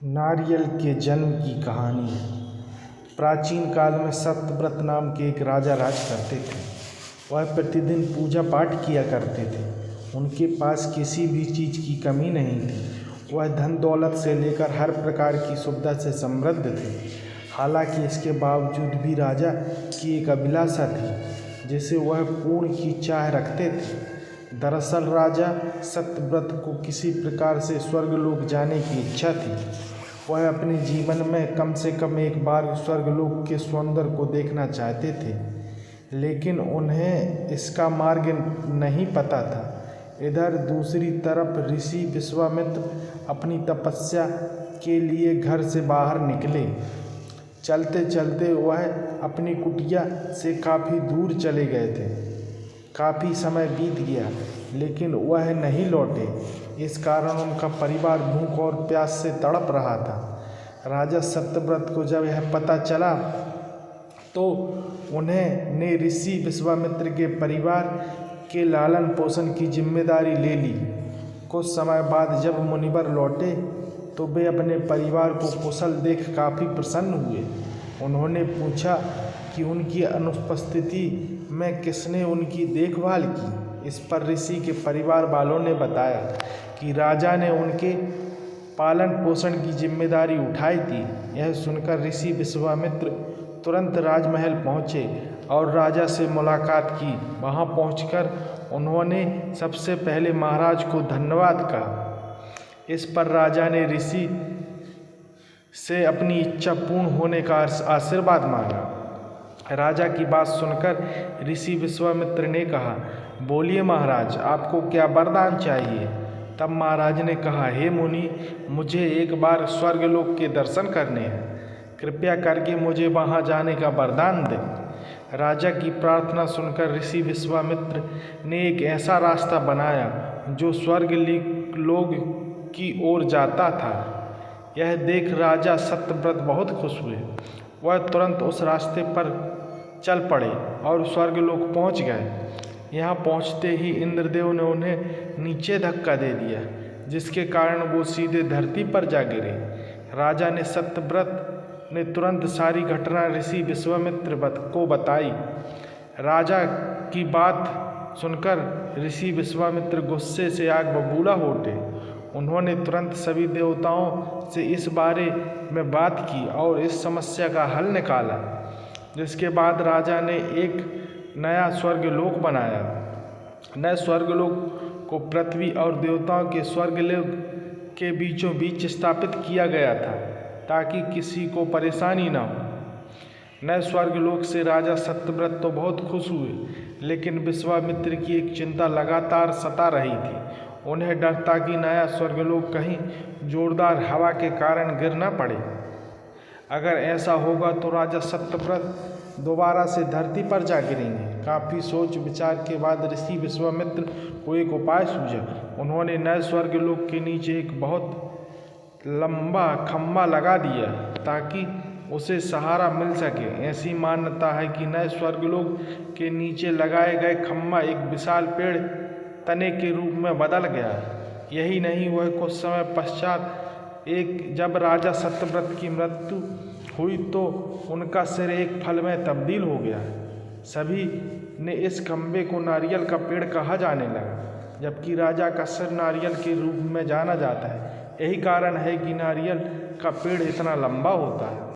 नारियल के जन्म की कहानी है। प्राचीन काल में सत्यव्रत नाम के एक राजा राज करते थे। वह प्रतिदिन पूजा पाठ किया करते थे। उनके पास किसी भी चीज़ की कमी नहीं थी। वह धन दौलत से लेकर हर प्रकार की सुविधा से समृद्ध थे। हालांकि इसके बावजूद भी राजा की एक अभिलाषा थी जिसे वह पूर्ण की चाह रखते थे। दरअसल राजा सत्यव्रत को किसी प्रकार से स्वर्गलोक जाने की इच्छा थी। वह अपने जीवन में कम से कम एक बार स्वर्गलोक के सौंदर्य को देखना चाहते थे, लेकिन उन्हें इसका मार्ग नहीं पता था। इधर दूसरी तरफ ऋषि विश्वामित्र अपनी तपस्या के लिए घर से बाहर निकले। चलते चलते वह अपनी कुटिया से काफ़ी दूर चले गए थे। काफ़ी समय बीत गया लेकिन वह नहीं लौटे। इस कारण उनका परिवार भूख और प्यास से तड़प रहा था। राजा सत्यव्रत को जब यह पता चला तो उन्हें ऋषि विश्वामित्र के परिवार के लालन पोषण की जिम्मेदारी ले ली। कुछ समय बाद जब मुनिवर लौटे तो वे अपने परिवार को कुशल देख काफ़ी प्रसन्न हुए। उन्होंने पूछा कि उनकी अनुपस्थिति में किसने उनकी देखभाल की। इस पर ऋषि के परिवार वालों ने बताया कि राजा ने उनके पालन पोषण की जिम्मेदारी उठाई थी। यह सुनकर ऋषि विश्वामित्र तुरंत राजमहल पहुँचे और राजा से मुलाकात की। वहाँ पहुंचकर उन्होंने सबसे पहले महाराज को धन्यवाद कहा। इस पर राजा ने ऋषि से अपनी इच्छा पूर्ण होने का आशीर्वाद मांगा। राजा की बात सुनकर ऋषि विश्वामित्र ने कहा, बोलिए महाराज, आपको क्या वरदान चाहिए। तब महाराज ने कहा, हे मुनि, मुझे एक बार स्वर्गलोक के दर्शन करने हैं। कृपया करके मुझे वहां जाने का वरदान दें। राजा की प्रार्थना सुनकर ऋषि विश्वामित्र ने एक ऐसा रास्ता बनाया जो स्वर्गलोक की ओर जाता था। यह देख राजा सत्यव्रत बहुत खुश हुए। वह तुरंत उस रास्ते पर चल पड़े और स्वर्गलोक पहुंच गए। यहाँ पहुंचते ही इंद्रदेव ने उन्हें नीचे धक्का दे दिया, जिसके कारण वो सीधे धरती पर जा गिरे। राजा ने सत्यव्रत ने तुरंत सारी घटना ऋषि विश्वामित्र को बताई। राजा की बात सुनकर ऋषि विश्वामित्र गुस्से से आग बबूला हो उठे। उन्होंने तुरंत सभी देवताओं से इस बारे में बात की और इस समस्या का हल निकाला। जिसके बाद राजा ने एक नया स्वर्गलोक बनाया। नए स्वर्गलोक को पृथ्वी और देवताओं के स्वर्गलोक के बीचों बीच स्थापित किया गया था ताकि किसी को परेशानी न हो। नए स्वर्गलोक से राजा सत्यव्रत तो बहुत खुश हुए, लेकिन विश्वामित्र की एक चिंता लगातार सता रही थी। उन्हें डर था कि नया स्वर्गलोक कहीं जोरदार हवा के कारण गिर न पड़े। अगर ऐसा होगा तो राजा सत्यव्रत दोबारा से धरती पर जा गिरेंगे। काफ़ी सोच विचार के बाद ऋषि विश्वामित्र को एक उपाय सूझा। उन्होंने नए स्वर्गलोक के नीचे एक बहुत लंबा खम्भा लगा दिया ताकि उसे सहारा मिल सके। ऐसी मान्यता है कि नए स्वर्गलोक के नीचे लगाए गए खम्भा एक विशाल पेड़ तने के रूप में बदल गया। यही नहीं, वह कुछ समय पश्चात जब राजा सत्यव्रत की मृत्यु हुई तो उनका सिर एक फल में तब्दील हो गया। सभी ने इस खम्भे को नारियल का पेड़ कहा जाने लगा, जबकि राजा का सिर नारियल के रूप में जाना जाता है। यही कारण है कि नारियल का पेड़ इतना लंबा होता है।